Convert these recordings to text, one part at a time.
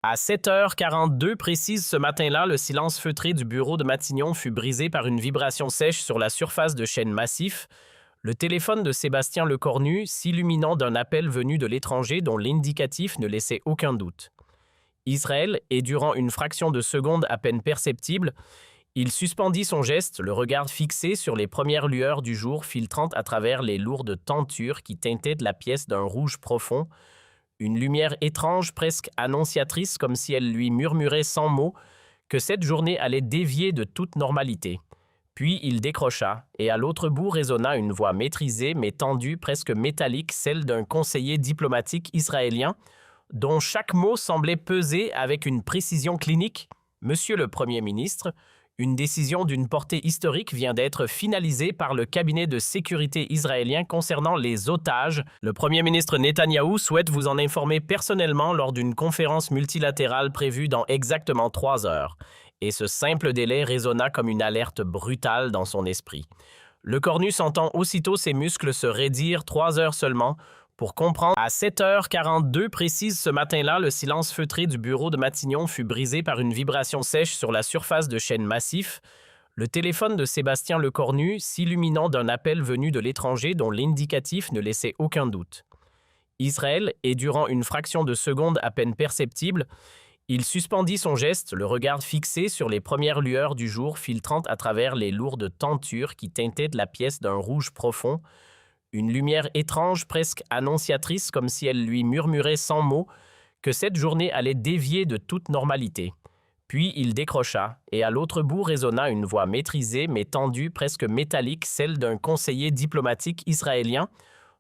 À 7h42 précise ce matin-là, le silence feutré du bureau de Matignon fut brisé par une vibration sèche sur la surface de chêne massif, le téléphone de Sébastien Lecornu s'illuminant d'un appel venu de l'étranger dont l'indicatif ne laissait aucun doute. Israël, et durant une fraction de seconde à peine perceptible, il suspendit son geste, le regard fixé sur les premières lueurs du jour filtrant à travers les lourdes tentures qui teintaient la pièce d'un rouge profond, une lumière étrange presque annonciatrice comme si elle lui murmurait sans mots que cette journée allait dévier de toute normalité. Puis il décrocha, et à l'autre bout résonna une voix maîtrisée mais tendue, presque métallique, celle d'un conseiller diplomatique israélien, dont chaque mot semblait peser avec une précision clinique. « Monsieur le Premier ministre, une décision d'une portée historique vient d'être finalisée par le cabinet de sécurité israélien concernant les otages. Le Premier ministre Netanyahou souhaite vous en informer personnellement lors d'une conférence multilatérale prévue dans exactement 3 heures. » Et ce simple délai résonna comme une alerte brutale dans son esprit. Lecornu sentant aussitôt ses muscles se raidir 3 heures seulement pour comprendre. À 7h42 précise ce matin-là, le silence feutré du bureau de Matignon fut brisé par une vibration sèche sur la surface de chêne massif, le téléphone de Sébastien Lecornu s'illuminant d'un appel venu de l'étranger dont l'indicatif ne laissait aucun doute. Israël, et durant une fraction de seconde à peine perceptible, il suspendit son geste, le regard fixé sur les premières lueurs du jour filtrant à travers les lourdes tentures qui teintaient la pièce d'un rouge profond, une lumière étrange presque annonciatrice comme si elle lui murmurait sans mots que cette journée allait dévier de toute normalité. Puis il décrocha, et à l'autre bout résonna une voix maîtrisée mais tendue, presque métallique, celle d'un conseiller diplomatique israélien,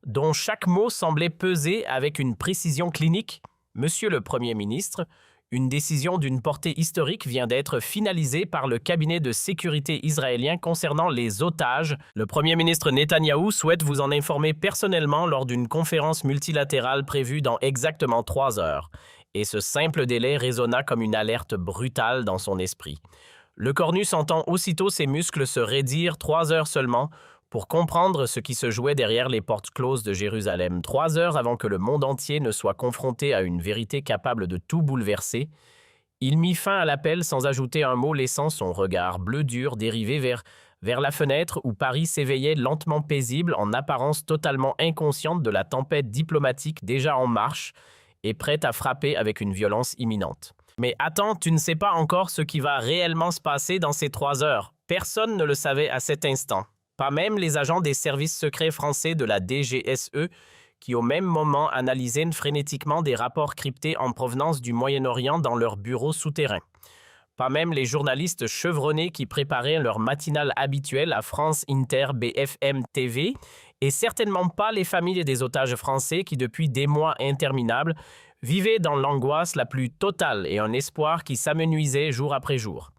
dont chaque mot semblait peser avec une précision clinique. « Monsieur le Premier ministre, une décision d'une portée historique vient d'être finalisée par le cabinet de sécurité israélien concernant les otages. Le Premier ministre Netanyahou souhaite vous en informer personnellement lors d'une conférence multilatérale prévue dans exactement 3 heures. » Et ce simple délai résonna comme une alerte brutale dans son esprit. Lecornu sentant aussitôt ses muscles se raidir 3 heures seulement pour comprendre ce qui se jouait derrière les portes closes de Jérusalem, 3 heures avant que le monde entier ne soit confronté à une vérité capable de tout bouleverser, il mit fin à l'appel sans ajouter un mot, laissant son regard bleu dur dériver vers la fenêtre où Paris s'éveillait lentement paisible, en apparence totalement inconsciente de la tempête diplomatique déjà en marche et prête à frapper avec une violence imminente. Mais attends, tu ne sais pas encore ce qui va réellement se passer dans ces 3 heures. Personne ne le savait à cet instant. Pas même les agents des services secrets français de la DGSE qui au même moment analysaient frénétiquement des rapports cryptés en provenance du Moyen-Orient dans leurs bureaux souterrains. Pas même les journalistes chevronnés qui préparaient leur matinale habituelle à France Inter, BFM TV, et certainement pas les familles des otages français qui depuis des mois interminables vivaient dans l'angoisse la plus totale et un espoir qui s'amenuisait jour après jour.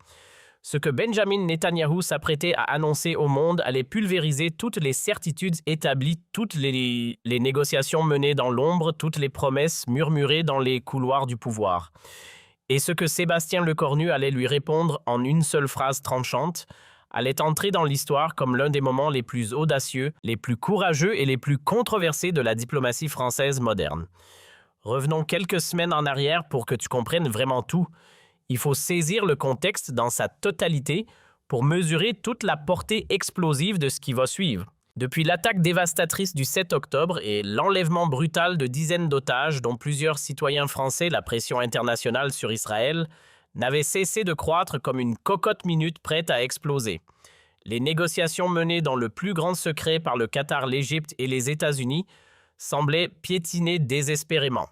Ce que Benjamin Netanyahou s'apprêtait à annoncer au monde allait pulvériser toutes les certitudes établies, toutes les négociations menées dans l'ombre, toutes les promesses murmurées dans les couloirs du pouvoir. Et ce que Sébastien Lecornu allait lui répondre en une seule phrase tranchante allait entrer dans l'histoire comme l'un des moments les plus audacieux, les plus courageux et les plus controversés de la diplomatie française moderne. Revenons quelques semaines en arrière pour que tu comprennes vraiment tout. Il faut saisir le contexte dans sa totalité pour mesurer toute la portée explosive de ce qui va suivre. Depuis l'attaque dévastatrice du 7 octobre et l'enlèvement brutal de dizaines d'otages, dont plusieurs citoyens français, la pression internationale sur Israël n'avait cessé de croître comme une cocotte minute prête à exploser. Les négociations menées dans le plus grand secret par le Qatar, l'Égypte et les États-Unis semblaient piétiner désespérément.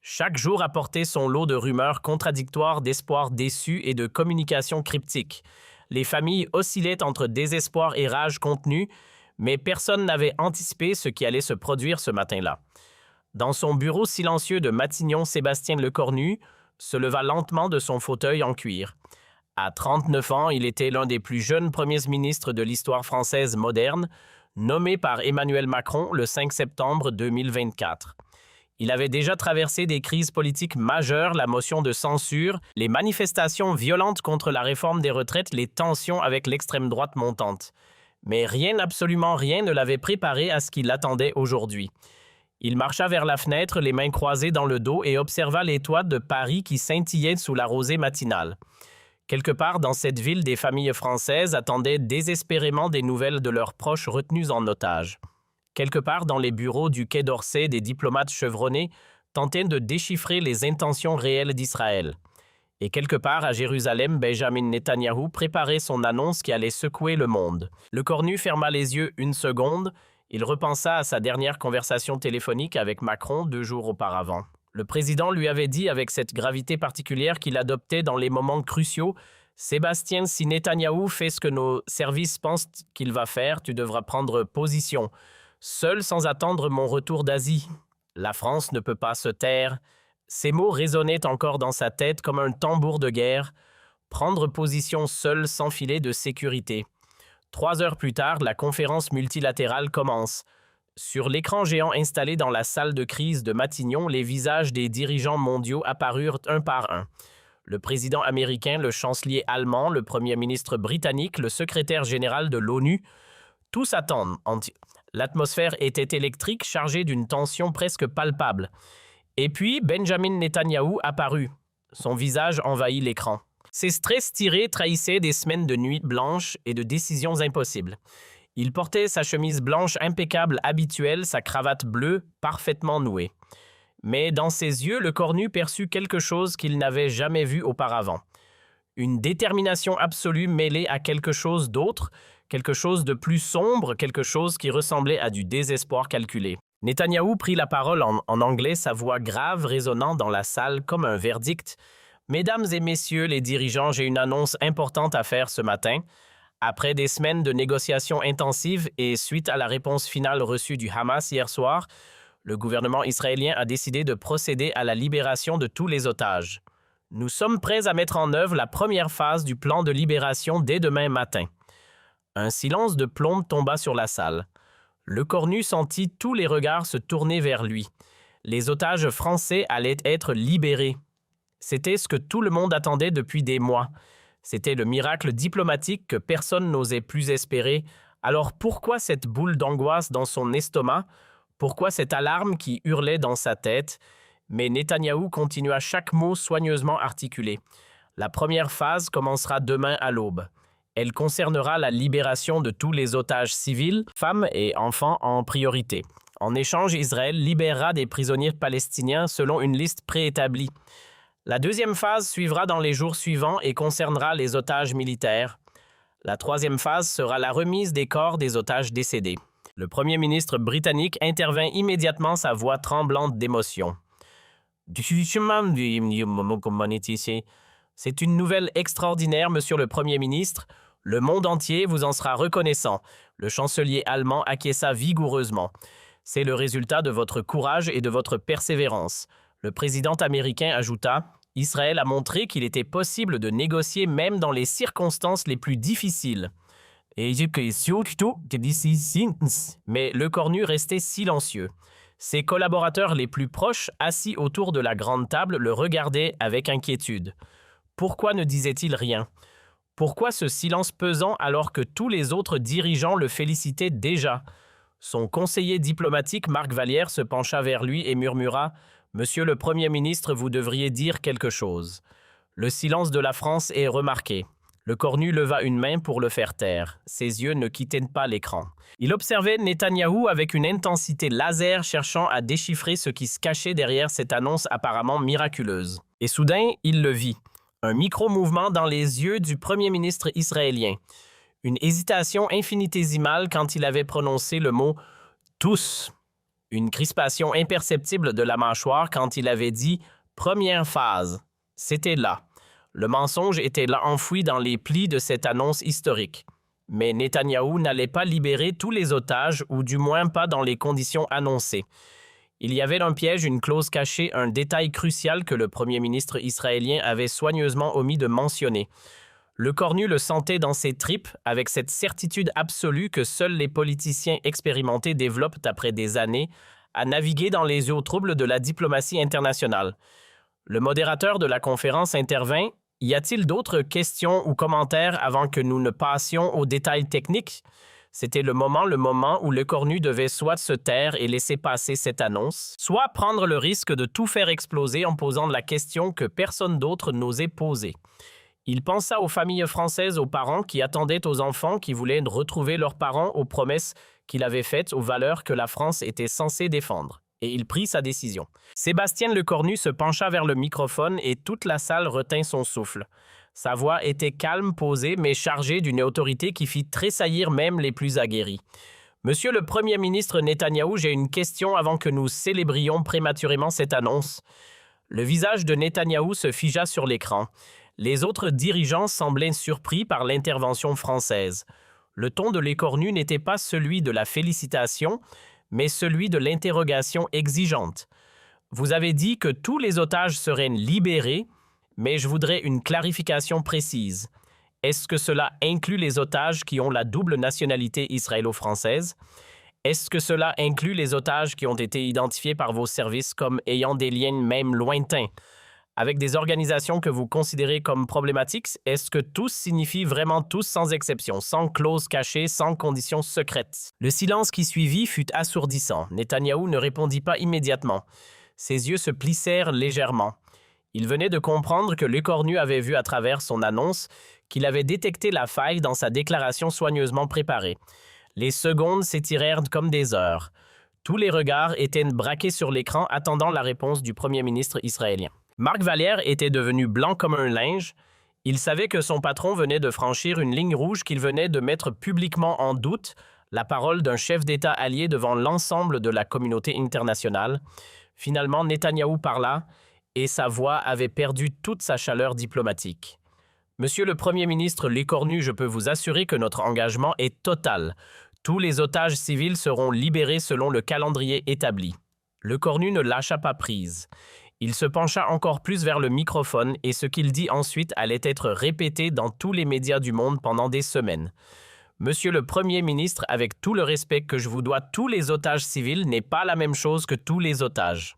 Chaque jour apportait son lot de rumeurs contradictoires, d'espoirs déçus et de communications cryptiques. Les familles oscillaient entre désespoir et rage contenue, mais personne n'avait anticipé ce qui allait se produire ce matin-là. Dans son bureau silencieux de Matignon, Sébastien Lecornu se leva lentement de son fauteuil en cuir. À 39 ans, il était l'un des plus jeunes premiers ministres de l'histoire française moderne, nommé par Emmanuel Macron le 5 septembre 2024. Il avait déjà traversé des crises politiques majeures, la motion de censure, les manifestations violentes contre la réforme des retraites, les tensions avec l'extrême droite montante. Mais rien, absolument rien, ne l'avait préparé à ce qui l'attendait aujourd'hui. Il marcha vers la fenêtre, les mains croisées dans le dos, et observa les toits de Paris qui scintillaient sous la rosée matinale. Quelque part dans cette ville, des familles françaises attendaient désespérément des nouvelles de leurs proches retenus en otage. Quelque part dans les bureaux du Quai d'Orsay, des diplomates chevronnés tentaient de déchiffrer les intentions réelles d'Israël. Et quelque part à Jérusalem, Benjamin Netanyahou préparait son annonce qui allait secouer le monde. Le cornu ferma les yeux une seconde. Il repensa à sa dernière conversation téléphonique avec Macron 2 jours auparavant. Le président lui avait dit avec cette gravité particulière qu'il adoptait dans les moments cruciaux « Sébastien, si Netanyahou fait ce que nos services pensent qu'il va faire, tu devras prendre position. Seul sans attendre mon retour d'Asie. La France ne peut pas se taire. » Ces mots résonnaient encore dans sa tête comme un tambour de guerre. Prendre position seul sans filet de sécurité. 3 heures plus tard, la conférence multilatérale commence. Sur l'écran géant installé dans la salle de crise de Matignon, les visages des dirigeants mondiaux apparurent un par un. Le président américain, le chancelier allemand, le premier ministre britannique, le secrétaire général de l'ONU, tous attendent. L'atmosphère était électrique, chargée d'une tension presque palpable. Et puis, Benjamin Netanyahou apparut. Son visage envahit l'écran. Ses stress tirés trahissaient des semaines de nuits blanches et de décisions impossibles. Il portait sa chemise blanche impeccable habituelle, sa cravate bleue parfaitement nouée. Mais dans ses yeux, le cornu perçut quelque chose qu'il n'avait jamais vu auparavant. Une détermination absolue mêlée à quelque chose d'autre, quelque chose de plus sombre, quelque chose qui ressemblait à du désespoir calculé. Netanyahou prit la parole en anglais, sa voix grave résonnant dans la salle comme un verdict. « Mesdames et messieurs les dirigeants, j'ai une annonce importante à faire ce matin. » Après des semaines de négociations intensives et suite à la réponse finale reçue du Hamas hier soir, le gouvernement israélien a décidé de procéder à la libération de tous les otages. Nous sommes prêts à mettre en œuvre la première phase du plan de libération dès demain matin. Un silence de plomb tomba sur la salle. Le cornu sentit tous les regards se tourner vers lui. Les otages français allaient être libérés. C'était ce que tout le monde attendait depuis des mois. C'était le miracle diplomatique que personne n'osait plus espérer. Alors pourquoi cette boule d'angoisse dans son estomac? Pourquoi cette alarme qui hurlait dans sa tête? Mais Netanyahou continua chaque mot soigneusement articulé. La première phase commencera demain à l'aube. Elle concernera la libération de tous les otages civils, femmes et enfants en priorité. En échange, Israël libérera des prisonniers palestiniens selon une liste préétablie. La deuxième phase suivra dans les jours suivants et concernera les otages militaires. La troisième phase sera la remise des corps des otages décédés. Le premier ministre britannique intervint immédiatement, sa voix tremblante d'émotion. C'est une nouvelle extraordinaire, monsieur le Premier ministre. Le monde entier vous en sera reconnaissant. Le chancelier allemand acquiesça vigoureusement. C'est le résultat de votre courage et de votre persévérance. Le président américain ajouta « Israël a montré qu'il était possible de négocier même dans les circonstances les plus difficiles. » Mais le cornu restait silencieux. Ses collaborateurs les plus proches, assis autour de la grande table, le regardaient avec inquiétude. Pourquoi ne disait-il rien? Pourquoi ce silence pesant alors que tous les autres dirigeants le félicitaient déjà? Son conseiller diplomatique Marc Vallière se pencha vers lui et murmura « Monsieur le Premier ministre, vous devriez dire quelque chose. » Le silence de la France est remarqué. Le cornu leva une main pour le faire taire. Ses yeux ne quittaient pas l'écran. Il observait Netanyahou avec une intensité laser cherchant à déchiffrer ce qui se cachait derrière cette annonce apparemment miraculeuse. Et soudain, il le vit. Un micro-mouvement dans les yeux du premier ministre israélien. Une hésitation infinitésimale quand il avait prononcé le mot « tous ». Une crispation imperceptible de la mâchoire quand il avait dit « première phase ». C'était là. Le mensonge était là enfoui dans les plis de cette annonce historique. Mais Netanyahou n'allait pas libérer tous les otages, ou du moins pas dans les conditions annoncées. Il y avait un piège, une clause cachée, un détail crucial que le premier ministre israélien avait soigneusement omis de mentionner. Le cornu le sentait dans ses tripes, avec cette certitude absolue que seuls les politiciens expérimentés développent après des années à naviguer dans les eaux troubles de la diplomatie internationale. Le modérateur de la conférence intervint. Y a-t-il d'autres questions ou commentaires avant que nous ne passions aux détails techniques? C'était le moment où Lecornu devait soit se taire et laisser passer cette annonce, soit prendre le risque de tout faire exploser en posant la question que personne d'autre n'osait poser. Il pensa aux familles françaises, aux parents qui attendaient aux enfants qui voulaient retrouver leurs parents, aux promesses qu'il avait faites, aux valeurs que la France était censée défendre. Et il prit sa décision. Sébastien Lecornu se pencha vers le microphone et toute la salle retint son souffle. Sa voix était calme, posée, mais chargée d'une autorité qui fit tressaillir même les plus aguerris. « Monsieur le Premier ministre Netanyahou, j'ai une question avant que nous célébrions prématurément cette annonce. » Le visage de Netanyahou se figea sur l'écran. Les autres dirigeants semblaient surpris par l'intervention française. Le ton de Lecornu n'était pas celui de la félicitation, mais celui de l'interrogation exigeante. « Vous avez dit que tous les otages seraient libérés, mais je voudrais une clarification précise. Est-ce que cela inclut les otages qui ont la double nationalité israélo-française? Est-ce que cela inclut les otages qui ont été identifiés par vos services comme ayant des liens même lointains avec des organisations que vous considérez comme problématiques? Est-ce que tous signifient vraiment tous sans exception, sans clause cachée, sans conditions secrètes? » Le silence qui suivit fut assourdissant. Netanyahou ne répondit pas immédiatement. Ses yeux se plissèrent légèrement. Il venait de comprendre que Lecornu avait vu à travers son annonce qu'il avait détecté la faille dans sa déclaration soigneusement préparée. Les secondes s'étirèrent comme des heures. Tous les regards étaient braqués sur l'écran attendant la réponse du premier ministre israélien. Marc Vallière était devenu blanc comme un linge. Il savait que son patron venait de franchir une ligne rouge qu'il venait de mettre publiquement en doute, la parole d'un chef d'État allié devant l'ensemble de la communauté internationale. Finalement, Netanyahou parla et sa voix avait perdu toute sa chaleur diplomatique. « Monsieur le Premier ministre Lecornu, je peux vous assurer que notre engagement est total. Tous les otages civils seront libérés selon le calendrier établi. » Lecornu ne lâcha pas prise. Il se pencha encore plus vers le microphone et ce qu'il dit ensuite allait être répété dans tous les médias du monde pendant des semaines. « Monsieur le Premier ministre, avec tout le respect que je vous dois, tous les otages civils n'est pas la même chose que tous les otages.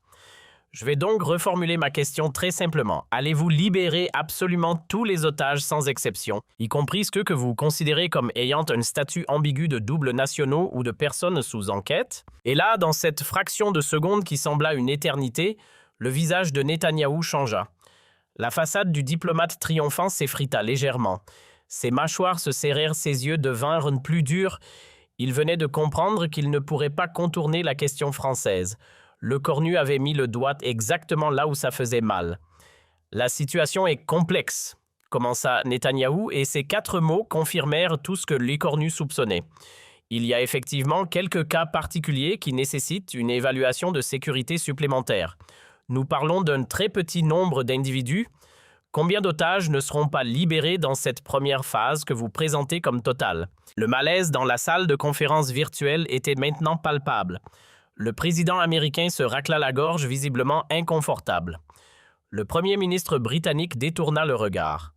Je vais donc reformuler ma question très simplement. Allez-vous libérer absolument tous les otages sans exception, y compris ceux que vous considérez comme ayant un statut ambigu de double nationaux ou de personnes sous enquête? » Et là, dans cette fraction de seconde qui sembla une éternité, le visage de Netanyahou changea. La façade du diplomate triomphant s'effrita légèrement. Ses mâchoires se serrèrent, ses yeux devinrent plus durs. Il venait de comprendre qu'il ne pourrait pas contourner la question française. Lecornu avait mis le doigt exactement là où ça faisait mal. « La situation est complexe », commença Netanyahou, et ces 4 mots confirmèrent tout ce que Lecornu soupçonnait. Il y a effectivement quelques cas particuliers qui nécessitent une évaluation de sécurité supplémentaire. Nous parlons d'un très petit nombre d'individus. Combien d'otages ne seront pas libérés dans cette première phase que vous présentez comme totale? Le malaise dans la salle de conférence virtuelle était maintenant palpable. Le président américain se racla la gorge, visiblement inconfortable. Le premier ministre britannique détourna le regard.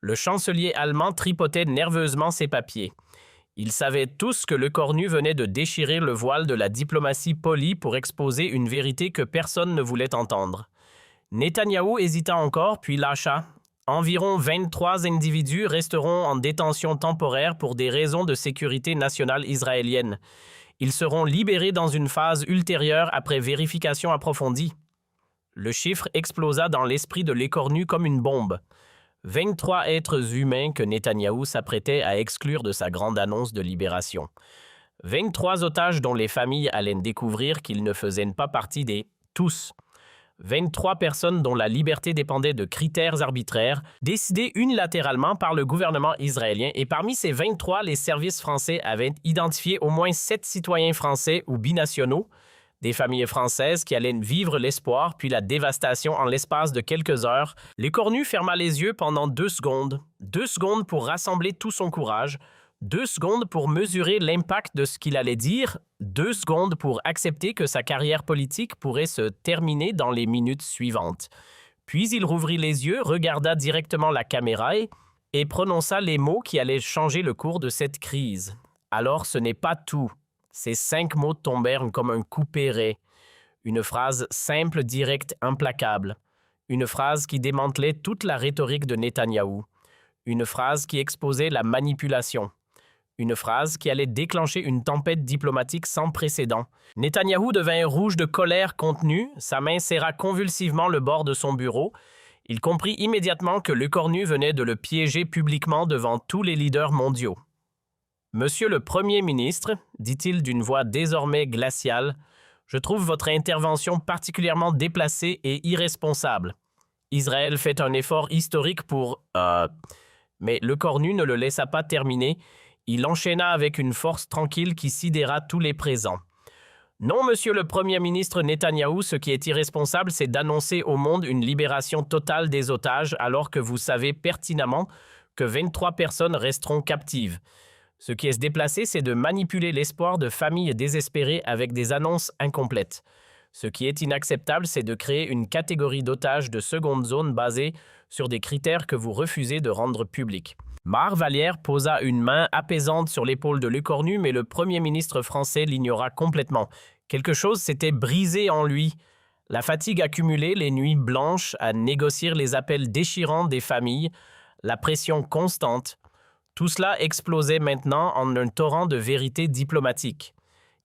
Le chancelier allemand tripotait nerveusement ses papiers. Ils savaient tous que Lecornu venait de déchirer le voile de la diplomatie polie pour exposer une vérité que personne ne voulait entendre. Netanyahou hésita encore, puis lâcha. Environ 23 individus resteront en détention temporaire pour des raisons de sécurité nationale israélienne. Ils seront libérés dans une phase ultérieure après vérification approfondie. Le chiffre explosa dans l'esprit de Lecornu comme une bombe. 23 êtres humains que Netanyahou s'apprêtait à exclure de sa grande annonce de libération. 23 otages dont les familles allaient découvrir qu'ils ne faisaient pas partie des « tous ». 23 personnes dont la liberté dépendait de critères arbitraires, décidés unilatéralement par le gouvernement israélien, et parmi ces 23, les services français avaient identifié au moins 7 citoyens français ou binationaux, des familles françaises qui allaient vivre l'espoir puis la dévastation en l'espace de quelques heures. Lecornu ferma les yeux pendant 2 secondes. 2 secondes pour rassembler tout son courage. 2 secondes pour mesurer l'impact de ce qu'il allait dire. 2 secondes pour accepter que sa carrière politique pourrait se terminer dans les minutes suivantes. Puis il rouvrit les yeux, regarda directement la caméra et prononça les mots qui allaient changer le cours de cette crise. Alors ce n'est pas tout. Ces 5 mots tombèrent comme un coup péré. Une phrase simple, directe, implacable. Une phrase qui démantelait toute la rhétorique de Netanyahou. Une phrase qui exposait la manipulation. Une phrase qui allait déclencher une tempête diplomatique sans précédent. Netanyahou devint rouge de colère contenue, sa main serra convulsivement le bord de son bureau. Il comprit immédiatement que Lecornu venait de le piéger publiquement devant tous les leaders mondiaux. « Monsieur le Premier ministre, dit-il d'une voix désormais glaciale, je trouve votre intervention particulièrement déplacée et irresponsable. Israël fait un effort historique pour... Mais Lecornu ne le laissa pas terminer. Il enchaîna avec une force tranquille qui sidéra tous les présents. Non, monsieur le Premier ministre Netanyahou, ce qui est irresponsable, c'est d'annoncer au monde une libération totale des otages alors que vous savez pertinemment que 23 personnes resteront captives. Ce qui est déplacé, c'est de manipuler l'espoir de familles désespérées avec des annonces incomplètes. Ce qui est inacceptable, c'est de créer une catégorie d'otages de seconde zone basée sur des critères que vous refusez de rendre publics. Mar Vallière posa une main apaisante sur l'épaule de Lecornu, mais le Premier ministre français l'ignora complètement. Quelque chose s'était brisé en lui. La fatigue accumulée, les nuits blanches à négocier les appels déchirants des familles, la pression constante, tout cela explosait maintenant en un torrent de vérité diplomatique.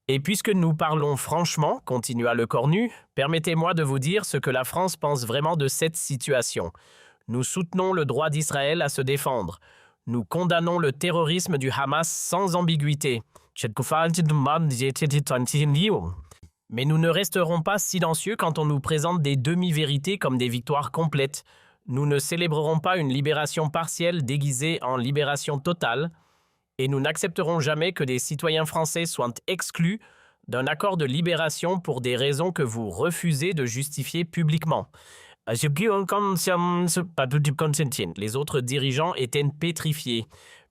Et puisque nous parlons franchement, continua Lecornu, permettez-moi de vous dire ce que la France pense vraiment de cette situation. Nous soutenons le droit d'Israël à se défendre. Nous condamnons le terrorisme du Hamas sans ambiguïté. Mais nous ne resterons pas silencieux quand on nous présente des demi-vérités comme des victoires complètes. Nous ne célébrerons pas une libération partielle déguisée en libération totale. Et nous n'accepterons jamais que des citoyens français soient exclus d'un accord de libération pour des raisons que vous refusez de justifier publiquement. Les autres dirigeants étaient pétrifiés.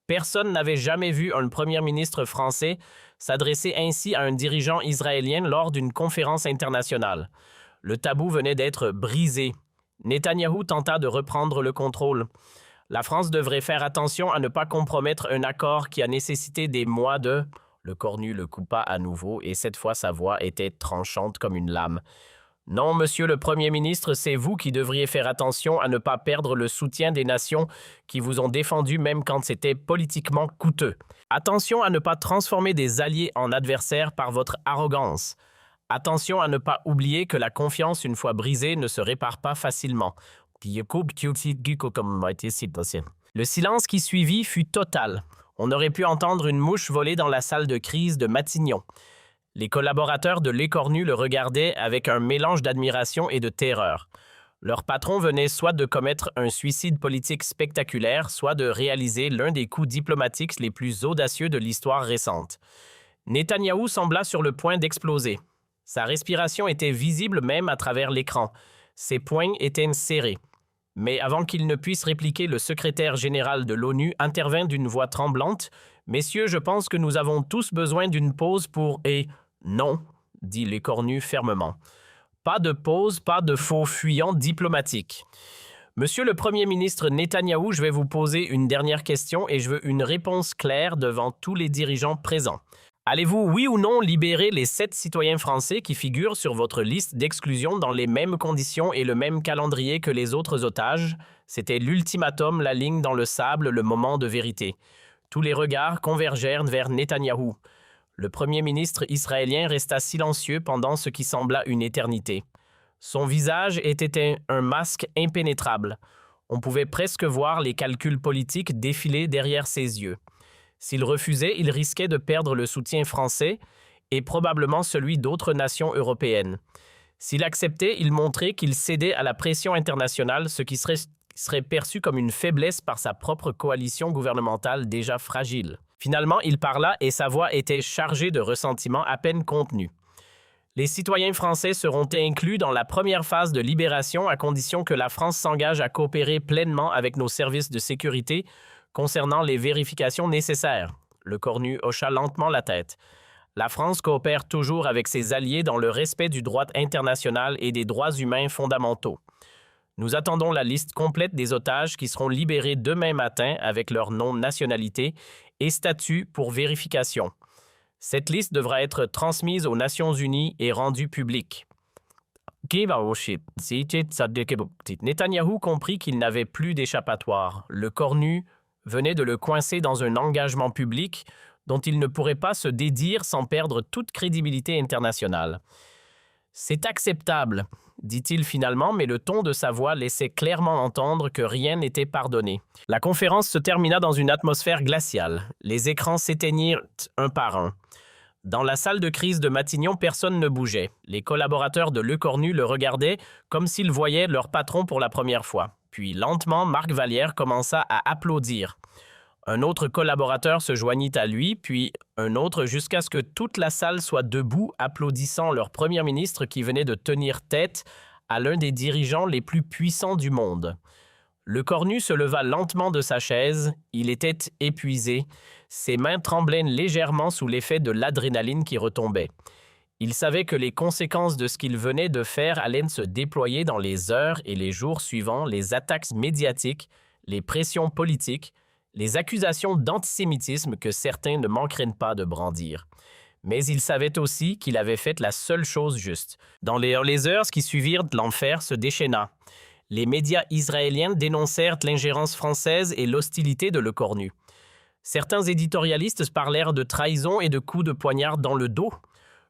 Personne n'avait jamais vu un premier ministre français s'adresser ainsi à un dirigeant israélien lors d'une conférence internationale. Le tabou venait d'être brisé. Netanyahou tenta de reprendre le contrôle. La France devrait faire attention à ne pas compromettre un accord qui a nécessité des mois de... Lecornu le coupa à nouveau et cette fois sa voix était tranchante comme une lame. Non, monsieur le Premier ministre, c'est vous qui devriez faire attention à ne pas perdre le soutien des nations qui vous ont défendu même quand c'était politiquement coûteux. Attention à ne pas transformer des alliés en adversaires par votre arrogance. Attention à ne pas oublier que la confiance, une fois brisée, ne se répare pas facilement. Le silence qui suivit fut total. On aurait pu entendre une mouche voler dans la salle de crise de Matignon. Les collaborateurs de Lecornu le regardaient avec un mélange d'admiration et de terreur. Leur patron venait soit de commettre un suicide politique spectaculaire, soit de réaliser l'un des coups diplomatiques les plus audacieux de l'histoire récente. Netanyahou sembla sur le point d'exploser. Sa respiration était visible même à travers l'écran. Ses poings étaient serrés. Mais avant qu'il ne puisse répliquer, le secrétaire général de l'ONU intervint d'une voix tremblante. « Messieurs, je pense que nous avons tous besoin d'une pause pour... » Et « Non », dit Lecornu fermement. « Pas de pause, pas de faux fuyants diplomatiques. » Monsieur le Premier ministre Netanyahou, je vais vous poser une dernière question et je veux une réponse claire devant tous les dirigeants présents. Allez-vous, oui ou non, libérer les 7 citoyens français qui figurent sur votre liste d'exclusion dans les mêmes conditions et le même calendrier que les autres otages? C'était l'ultimatum, la ligne dans le sable, le moment de vérité. Tous les regards convergèrent vers Netanyahou. Le Premier ministre israélien resta silencieux pendant ce qui sembla une éternité. Son visage était un masque impénétrable. On pouvait presque voir les calculs politiques défiler derrière ses yeux. S'il refusait, il risquait de perdre le soutien français et probablement celui d'autres nations européennes. S'il acceptait, il montrait qu'il cédait à la pression internationale, ce qui serait perçu comme une faiblesse par sa propre coalition gouvernementale déjà fragile. Finalement, il parla et sa voix était chargée de ressentiment à peine contenu. Les citoyens français seront inclus dans la première phase de libération à condition que la France s'engage à coopérer pleinement avec nos services de sécurité concernant les vérifications nécessaires. Lecornu hocha lentement la tête. La France coopère toujours avec ses alliés dans le respect du droit international et des droits humains fondamentaux. Nous attendons la liste complète des otages qui seront libérés demain matin avec leur nom, nationalité et statut pour vérification. Cette liste devra être transmise aux Nations Unies et rendue publique. Netanyahou comprit qu'il n'avait plus d'échappatoire. Lecornu venait de le coincer dans un engagement public dont il ne pourrait pas se dédire sans perdre toute crédibilité internationale. « C'est acceptable », dit-il finalement, mais le ton de sa voix laissait clairement entendre que rien n'était pardonné. La conférence se termina dans une atmosphère glaciale. Les écrans s'éteignirent un par un. Dans la salle de crise de Matignon, personne ne bougeait. Les collaborateurs de Lecornu le regardaient comme s'ils voyaient leur patron pour la première fois. Puis, lentement, Marc Vallière commença à applaudir. Un autre collaborateur se joignit à lui, puis un autre, jusqu'à ce que toute la salle soit debout, applaudissant leur premier ministre qui venait de tenir tête à l'un des dirigeants les plus puissants du monde. Lecornu se leva lentement de sa chaise. Il était épuisé. Ses mains tremblaient légèrement sous l'effet de l'adrénaline qui retombait. Il savait que les conséquences de ce qu'il venait de faire allaient se déployer dans les heures et les jours suivants, les attaques médiatiques, les pressions politiques, les accusations d'antisémitisme que certains ne manqueraient pas de brandir. Mais il savait aussi qu'il avait fait la seule chose juste. Dans les heures qui suivirent, l'enfer se déchaîna. Les médias israéliens dénoncèrent l'ingérence française et l'hostilité de Lecornu. Certains éditorialistes parlèrent de trahison et de coups de poignard dans le dos.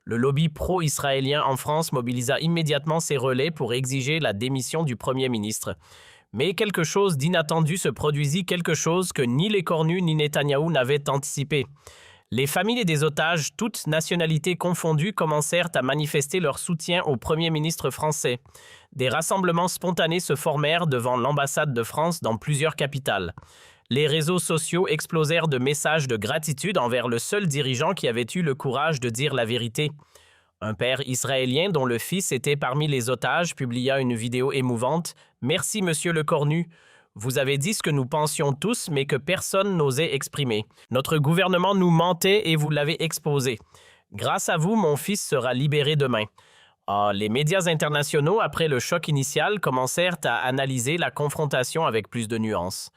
Le lobby pro-israélien en France mobilisa immédiatement ses relais pour exiger la démission du Premier ministre. Mais quelque chose d'inattendu se produisit, quelque chose que ni Lecornu ni Netanyahou n'avaient anticipé. Les familles des otages, toutes nationalités confondues, commencèrent à manifester leur soutien au Premier ministre français. Des rassemblements spontanés se formèrent devant l'ambassade de France dans plusieurs capitales. Les réseaux sociaux explosèrent de messages de gratitude envers le seul dirigeant qui avait eu le courage de dire la vérité. Un père israélien dont le fils était parmi les otages publia une vidéo émouvante. « Merci, monsieur Lecornu. Vous avez dit ce que nous pensions tous, mais que personne n'osait exprimer. Notre gouvernement nous mentait et vous l'avez exposé. Grâce à vous, mon fils sera libéré demain. » Les médias internationaux, après le choc initial, commencèrent à analyser la confrontation avec plus de nuances.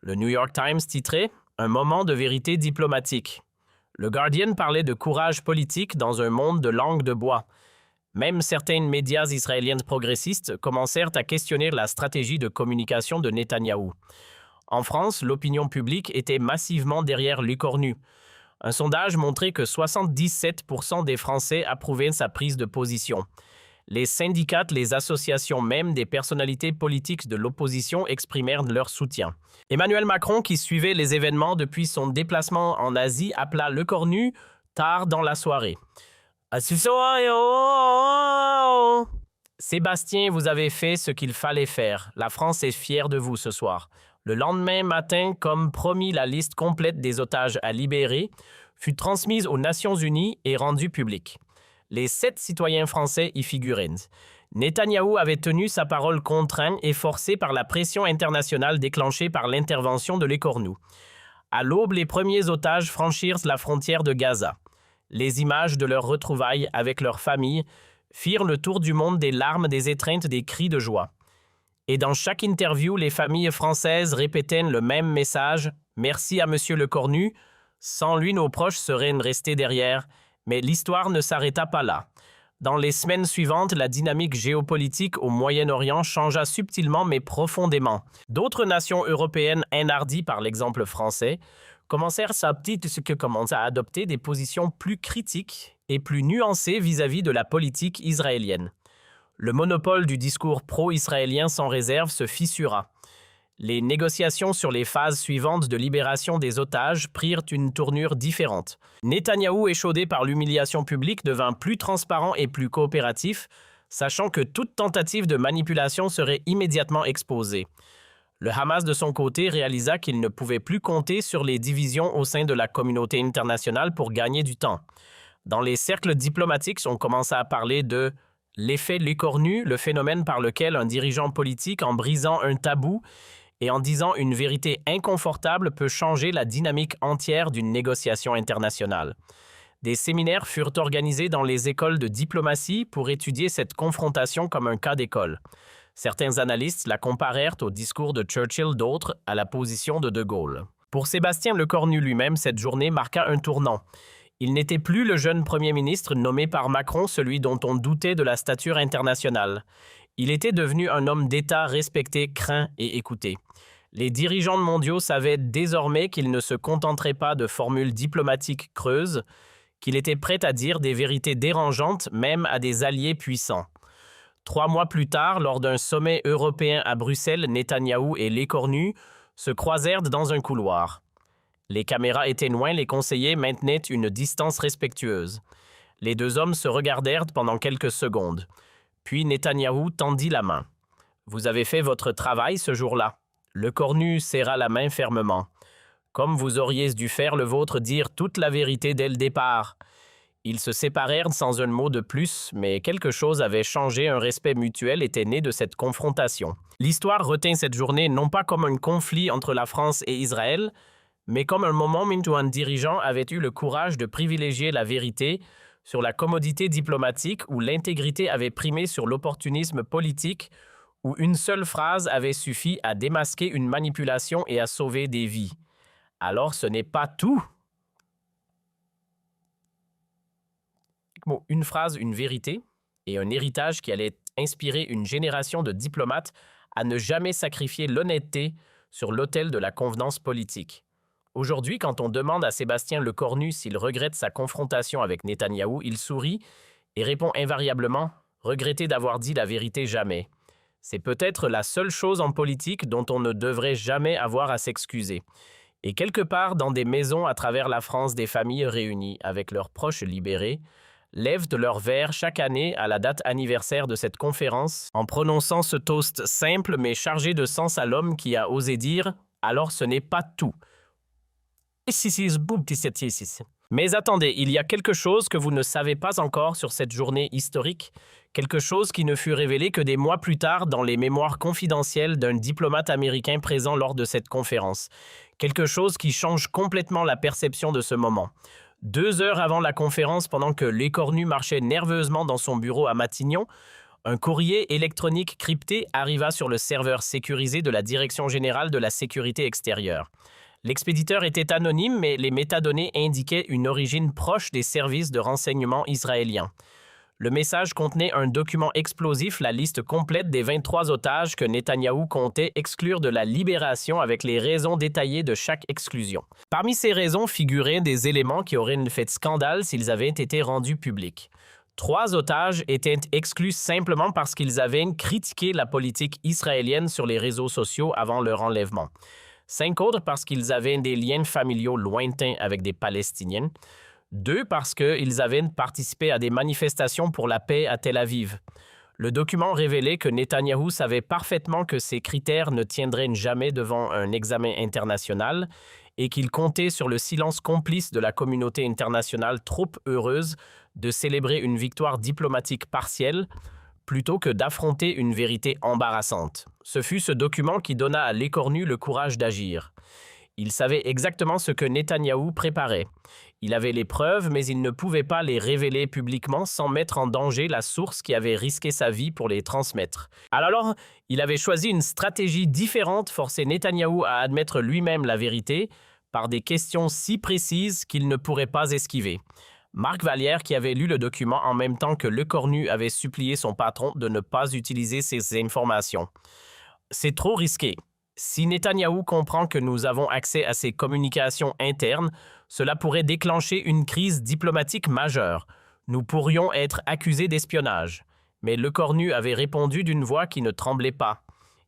Le New York Times titrait « Un moment de vérité diplomatique ». Le Guardian parlait de courage politique dans un monde de langue de bois. Même certains médias israéliens progressistes commencèrent à questionner la stratégie de communication de Netanyahou. En France, l'opinion publique était massivement derrière Lecornu. Un sondage montrait que 77% des Français approuvaient sa prise de position. Les syndicats, les associations même des personnalités politiques de l'opposition exprimèrent leur soutien. Emmanuel Macron, qui suivait les événements depuis son déplacement en Asie, appela Lecornu tard dans la soirée. Sébastien, vous avez fait ce qu'il fallait faire. La France est fière de vous ce soir. Le lendemain matin, comme promis, la liste complète des otages à libérer fut transmise aux Nations Unies et rendue publique. Les 7 citoyens français y figuraient. Netanyahou avait tenu sa parole contraint et forcé par la pression internationale déclenchée par l'intervention de Lecornu. À l'aube, les premiers otages franchirent la frontière de Gaza. Les images de leurs retrouvailles avec leurs familles firent le tour du monde, des larmes, des étreintes, des cris de joie. Et dans chaque interview, les familles françaises répétaient le même message « Merci à monsieur Lecornu. Sans lui, nos proches seraient restés derrière. » Mais l'histoire ne s'arrêta pas là. Dans les semaines suivantes, la dynamique géopolitique au Moyen-Orient changea subtilement mais profondément. D'autres nations européennes, enhardies par l'exemple français, commencèrent à adopter des positions plus critiques et plus nuancées vis-à-vis de la politique israélienne. Le monopole du discours pro-israélien sans réserve se fissura. Les négociations sur les phases suivantes de libération des otages prirent une tournure différente. Netanyahou, échaudé par l'humiliation publique, devint plus transparent et plus coopératif, sachant que toute tentative de manipulation serait immédiatement exposée. Le Hamas, de son côté, réalisa qu'il ne pouvait plus compter sur les divisions au sein de la communauté internationale pour gagner du temps. Dans les cercles diplomatiques, on commença à parler de l'effet Lecornu, le phénomène par lequel un dirigeant politique, en brisant un tabou et en disant une vérité inconfortable, peut changer la dynamique entière d'une négociation internationale. Des séminaires furent organisés dans les écoles de diplomatie pour étudier cette confrontation comme un cas d'école. Certains analystes la comparèrent au discours de Churchill, d'autres à la position de De Gaulle. Pour Sébastien Lecornu lui-même, cette journée marqua un tournant. Il n'était plus le jeune Premier ministre nommé par Macron, celui dont on doutait de la stature internationale. Il était devenu un homme d'État respecté, craint et écouté. Les dirigeants mondiaux savaient désormais qu'ils ne se contenteraient pas de formules diplomatiques creuses, qu'il était prêt à dire des vérités dérangeantes même à des alliés puissants. 3 mois plus tard, lors d'un sommet européen à Bruxelles, Netanyahou et l'écornu se croisèrent dans un couloir. Les caméras étaient loin, les conseillers maintenaient une distance respectueuse. Les deux hommes se regardèrent pendant quelques secondes. Puis Netanyahou tendit la main. « Vous avez fait votre travail ce jour-là. » L'écornu serra la main fermement. « Comme vous auriez dû faire le vôtre, dire toute la vérité dès le départ. » Ils se séparèrent sans un mot de plus, mais quelque chose avait changé, un respect mutuel était né de cette confrontation. L'histoire retint cette journée non pas comme un conflit entre la France et Israël, mais comme un moment où un dirigeant avait eu le courage de privilégier la vérité sur la commodité diplomatique, où l'intégrité avait primé sur l'opportunisme politique, où une seule phrase avait suffi à démasquer une manipulation et à sauver des vies. Alors ce n'est pas tout. Une phrase, une vérité et un héritage qui allait inspirer une génération de diplomates à ne jamais sacrifier l'honnêteté sur l'autel de la convenance politique. Aujourd'hui, quand on demande à Sébastien Lecornu s'il regrette sa confrontation avec Netanyahou, il sourit et répond invariablement « Regretter d'avoir dit la vérité jamais ». C'est peut-être la seule chose en politique dont on ne devrait jamais avoir à s'excuser. Et quelque part dans des maisons à travers la France, des familles réunies avec leurs proches libérés lèvent leur verre chaque année à la date anniversaire de cette conférence en prononçant ce toast simple mais chargé de sens à l'homme qui a osé dire « Alors ce n'est pas tout ». Mais attendez, il y a quelque chose que vous ne savez pas encore sur cette journée historique, quelque chose qui ne fut révélé que des mois plus tard dans les mémoires confidentielles d'un diplomate américain présent lors de cette conférence. Quelque chose qui change complètement la perception de ce moment. 2 heures avant la conférence, pendant que l'écornu marchait nerveusement dans son bureau à Matignon, un courrier électronique crypté arriva sur le serveur sécurisé de la Direction générale de la sécurité extérieure. L'expéditeur était anonyme, mais les métadonnées indiquaient une origine proche des services de renseignement israéliens. Le message contenait un document explosif, la liste complète des 23 otages que Netanyahou comptait exclure de la libération avec les raisons détaillées de chaque exclusion. Parmi ces raisons figuraient des éléments qui auraient fait scandale s'ils avaient été rendus publics. 3 otages étaient exclus simplement parce qu'ils avaient critiqué la politique israélienne sur les réseaux sociaux avant leur enlèvement. 5 autres parce qu'ils avaient des liens familiaux lointains avec des Palestiniens. 2 parce qu'ils avaient participé à des manifestations pour la paix à Tel Aviv. Le document révélait que Netanyahou savait parfaitement que ces critères ne tiendraient jamais devant un examen international et qu'il comptait sur le silence complice de la communauté internationale trop heureuse de célébrer une victoire diplomatique partielle plutôt que d'affronter une vérité embarrassante. Ce fut ce document qui donna à l'écornu le courage d'agir. Il savait exactement ce que Netanyahou préparait. Il avait les preuves, mais il ne pouvait pas les révéler publiquement sans mettre en danger la source qui avait risqué sa vie pour les transmettre. Alors, il avait choisi une stratégie différente, forcer Netanyahou à admettre lui-même la vérité par des questions si précises qu'il ne pourrait pas esquiver. Marc Vallière, qui avait lu le document en même temps que Lecornu, avait supplié son patron de ne pas utiliser ces informations. C'est trop risqué. Si Netanyahou comprend que nous avons accès à ses communications internes, cela pourrait déclencher une crise diplomatique majeure. Nous pourrions être accusés d'espionnage. Mais Lecornu avait répondu d'une voix qui ne tremblait pas.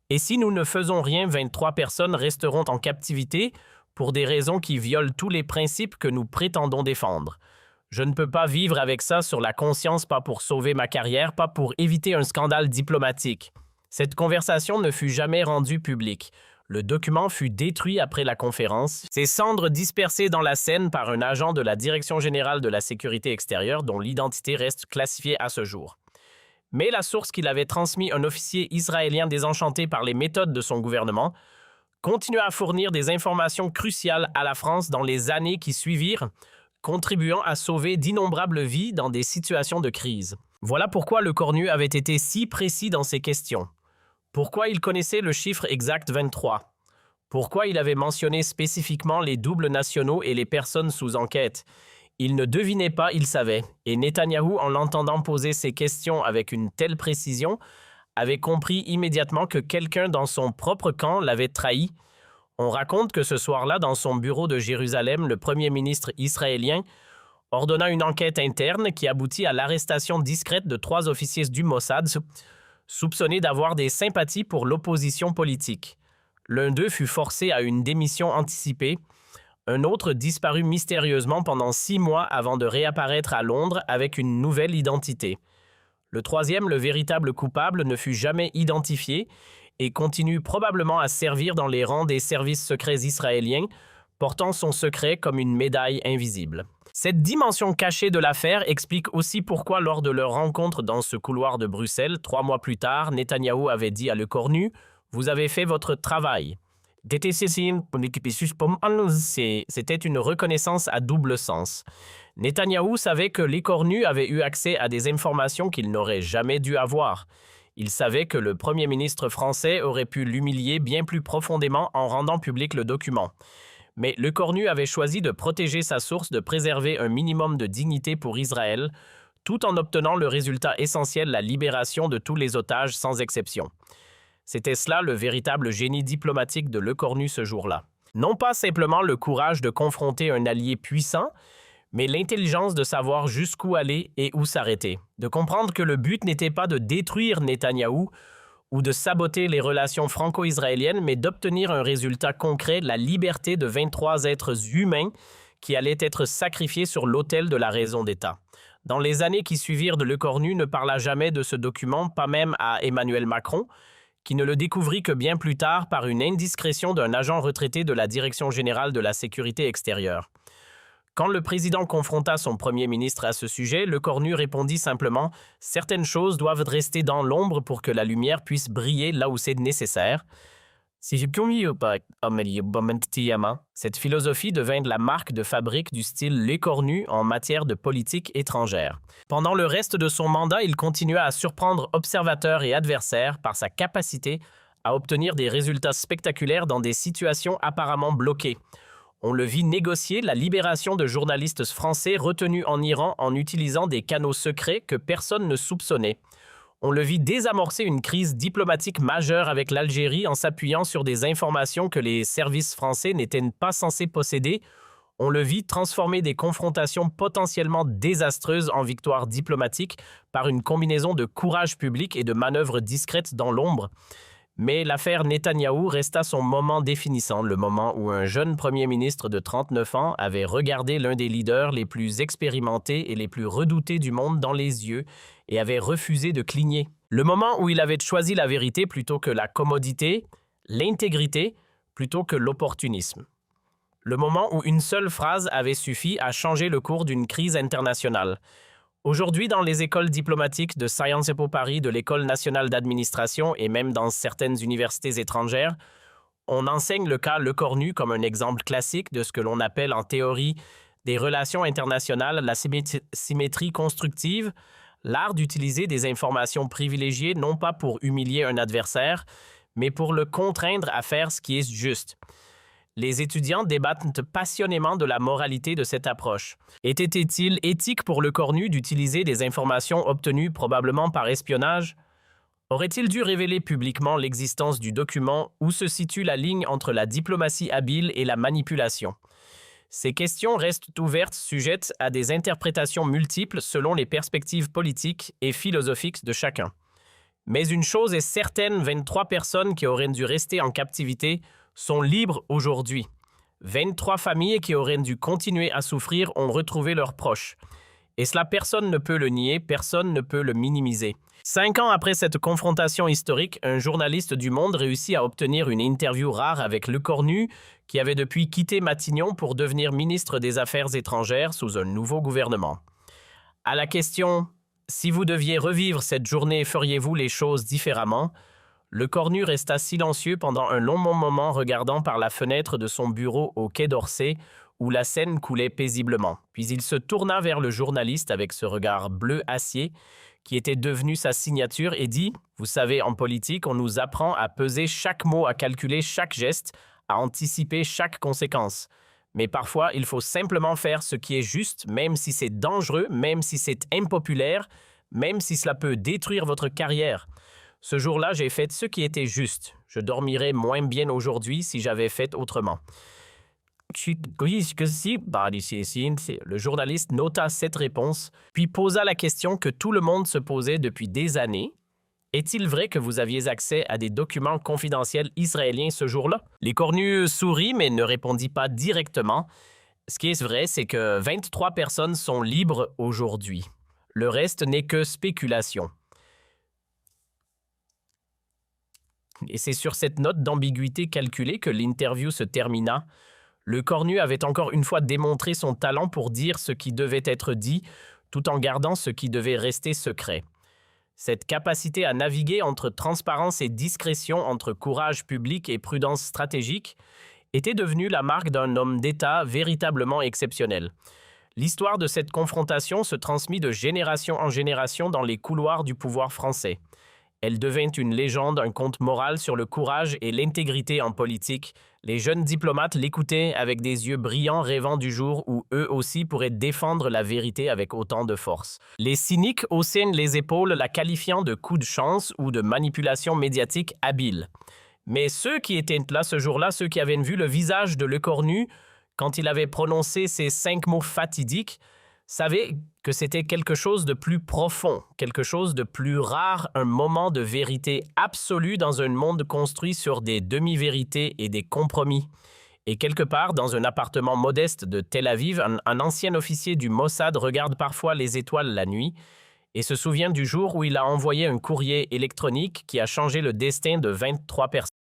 Et si nous ne faisons rien, 23 personnes resteront en captivité pour des raisons qui violent tous les principes que nous prétendons défendre. Je ne peux pas vivre avec ça sur la conscience, pas pour sauver ma carrière, pas pour éviter un scandale diplomatique. Cette conversation ne fut jamais rendue publique. Le document fut détruit après la conférence, ses cendres dispersées dans la Seine par un agent de la Direction générale de la sécurité extérieure dont l'identité reste classifiée à ce jour. Mais la source qu'il avait transmise, un officier israélien désenchanté par les méthodes de son gouvernement, continua à fournir des informations cruciales à la France dans les années qui suivirent, contribuant à sauver d'innombrables vies dans des situations de crise. Voilà pourquoi Lecornu avait été si précis dans ses questions. Pourquoi il connaissait le chiffre exact 23? Pourquoi il avait mentionné spécifiquement les doubles nationaux et les personnes sous enquête? Il ne devinait pas, il savait. Et Netanyahou, en l'entendant poser ces questions avec une telle précision, avait compris immédiatement que quelqu'un dans son propre camp l'avait trahi, On raconte que ce soir-là, dans son bureau de Jérusalem, le premier ministre israélien ordonna une enquête interne qui aboutit à l'arrestation discrète de 3 officiers du Mossad soupçonnés d'avoir des sympathies pour l'opposition politique. L'un d'eux fut forcé à une démission anticipée. Un autre disparut mystérieusement pendant 6 mois avant de réapparaître à Londres avec une nouvelle identité. Le troisième, le véritable coupable, ne fut jamais identifié et continue probablement à servir dans les rangs des services secrets israéliens, portant son secret comme une médaille invisible. Cette dimension cachée de l'affaire explique aussi pourquoi, lors de leur rencontre dans ce couloir de Bruxelles, 3 mois plus tard, Netanyahou avait dit à Le Cornu « Vous avez fait votre travail ». C'était une reconnaissance à double sens. Netanyahou savait que Les Cornu avait eu accès à des informations qu'il n'aurait jamais dû avoir. Il savait que le Premier ministre français aurait pu l'humilier bien plus profondément en rendant public le document. Mais Le Cornu avait choisi de protéger sa source, de préserver un minimum de dignité pour Israël, tout en obtenant le résultat essentiel, la libération de tous les otages sans exception. C'était cela le véritable génie diplomatique de Le Cornu ce jour-là. Non pas simplement le courage de confronter un allié puissant, mais l'intelligence de savoir jusqu'où aller et où s'arrêter. De comprendre que le but n'était pas de détruire Netanyahou ou de saboter les relations franco-israéliennes, mais d'obtenir un résultat concret, la liberté de 23 êtres humains qui allaient être sacrifiés sur l'autel de la raison d'État. Dans les années qui suivirent, Le Cornu ne parla jamais de ce document, pas même à Emmanuel Macron, qui ne le découvrit que bien plus tard par une indiscrétion d'un agent retraité de la Direction générale de la sécurité extérieure. Quand le président confronta son premier ministre à ce sujet, Le Cornu répondit simplement « Certaines choses doivent rester dans l'ombre pour que la lumière puisse briller là où c'est nécessaire ». Cette philosophie devint la marque de fabrique du style Le Cornu en matière de politique étrangère. Pendant le reste de son mandat, il continua à surprendre observateurs et adversaires par sa capacité à obtenir des résultats spectaculaires dans des situations apparemment bloquées. On le vit négocier la libération de journalistes français retenus en Iran en utilisant des canaux secrets que personne ne soupçonnait. On le vit désamorcer une crise diplomatique majeure avec l'Algérie en s'appuyant sur des informations que les services français n'étaient pas censés posséder. On le vit transformer des confrontations potentiellement désastreuses en victoires diplomatiques par une combinaison de courage public et de manœuvres discrètes dans l'ombre. Mais l'affaire Netanyahou resta son moment définissant, le moment où un jeune premier ministre de 39 ans avait regardé l'un des leaders les plus expérimentés et les plus redoutés du monde dans les yeux et avait refusé de cligner. Le moment où il avait choisi la vérité plutôt que la commodité, l'intégrité plutôt que l'opportunisme. Le moment où une seule phrase avait suffi à changer le cours d'une crise internationale. Aujourd'hui, dans les écoles diplomatiques de Sciences Po Paris, de l'École nationale d'administration et même dans certaines universités étrangères, on enseigne le cas Le Cornu comme un exemple classique de ce que l'on appelle en théorie des relations internationales la symétrie constructive, l'art d'utiliser des informations privilégiées non pas pour humilier un adversaire, mais pour le contraindre à faire ce qui est juste. Les étudiants débattent passionnément de la moralité de cette approche. Était-il éthique pour Le Cornu d'utiliser des informations obtenues probablement par espionnage? Aurait-il dû révéler publiquement l'existence du document où se situe la ligne entre la diplomatie habile et la manipulation? Ces questions restent ouvertes, sujettes à des interprétations multiples selon les perspectives politiques et philosophiques de chacun. Mais une chose est certaine, 23 personnes qui auraient dû rester en captivité sont libres aujourd'hui. 23 familles qui auraient dû continuer à souffrir ont retrouvé leurs proches. Et cela, personne ne peut le nier, personne ne peut le minimiser. 5 ans après cette confrontation historique, un journaliste du Monde réussit à obtenir une interview rare avec Le Cornu, qui avait depuis quitté Matignon pour devenir ministre des Affaires étrangères sous un nouveau gouvernement. À la question « Si vous deviez revivre cette journée, feriez-vous les choses différemment ?» Le Cornu resta silencieux pendant un long moment, regardant par la fenêtre de son bureau au Quai d'Orsay, où la Seine coulait paisiblement. Puis il se tourna vers le journaliste avec ce regard bleu acier qui était devenu sa signature et dit « Vous savez, en politique, on nous apprend à peser chaque mot, à calculer chaque geste, à anticiper chaque conséquence. Mais parfois, il faut simplement faire ce qui est juste, même si c'est dangereux, même si c'est impopulaire, même si cela peut détruire votre carrière. Ce jour-là, j'ai fait ce qui était juste. Je dormirais moins bien aujourd'hui si j'avais fait autrement. Le journaliste nota cette réponse, puis posa la question que tout le monde se posait depuis des années. Est-il vrai que vous aviez accès à des documents confidentiels israéliens ce jour-là? L'écornu sourit mais ne répondit pas directement. Ce qui est vrai, c'est que 23 personnes sont libres aujourd'hui. Le reste n'est que spéculation. Et c'est sur cette note d'ambiguïté calculée que l'interview se termina. Le cornu avait encore une fois démontré son talent pour dire ce qui devait être dit, tout en gardant ce qui devait rester secret. Cette capacité à naviguer entre transparence et discrétion, entre courage public et prudence stratégique, était devenue la marque d'un homme d'État véritablement exceptionnel. L'histoire de cette confrontation se transmit de génération en génération dans les couloirs du pouvoir français. Elle devint une légende, un conte moral sur le courage et l'intégrité en politique. Les jeunes diplomates l'écoutaient avec des yeux brillants, rêvant du jour où eux aussi pourraient défendre la vérité avec autant de force. Les cyniques haussaient les épaules, la qualifiant de coup de chance ou de manipulation médiatique habile. Mais ceux qui étaient là ce jour-là, ceux qui avaient vu le visage de Lecornu, quand il avait prononcé ces 5 mots fatidiques, savaient que c'était quelque chose de plus profond, quelque chose de plus rare, un moment de vérité absolue dans un monde construit sur des demi-vérités et des compromis. Et quelque part, dans un appartement modeste de Tel Aviv, un ancien officier du Mossad regarde parfois les étoiles la nuit et se souvient du jour où il a envoyé un courrier électronique qui a changé le destin de 23 personnes.